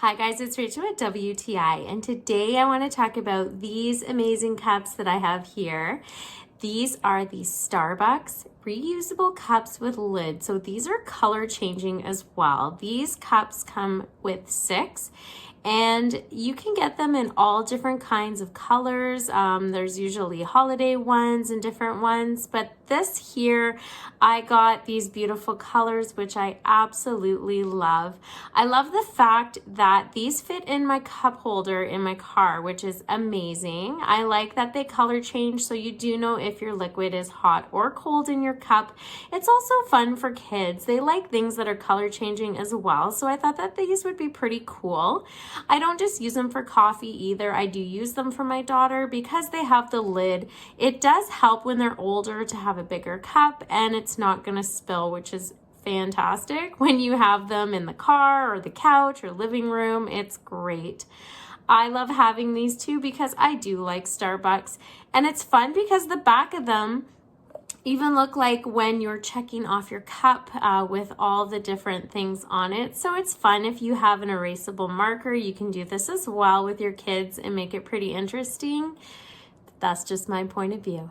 Hi guys, it's Rachel at WTI, and today I want to talk about these amazing cups that I have here. These are the Starbucks reusable cups with lid. So these are color changing as well. These cups come with 6 and you can get them in all different kinds of colors. There's usually holiday ones and different ones, but this here, I got these beautiful colors, which I absolutely love. I love the fact that these fit in my cup holder in my car, which is amazing. I like that they color change, so you do know if your liquid is hot or cold in your cup. It's also fun for kids. They like things that are color changing as well, so I thought that these would be pretty cool. I don't just use them for coffee either. I do use them for my daughter because they have the lid. It does help when they're older to have a bigger cup and it's not going to spill, which is fantastic when you have them in the car or the couch or living room. It's great. I love having these too because I do like Starbucks, and it's fun because the back of them even look like when you're checking off your cup with all the different things on it. So it's fun. If you have an erasable marker, you can do this as well with your kids and make it pretty interesting. That's just my point of view.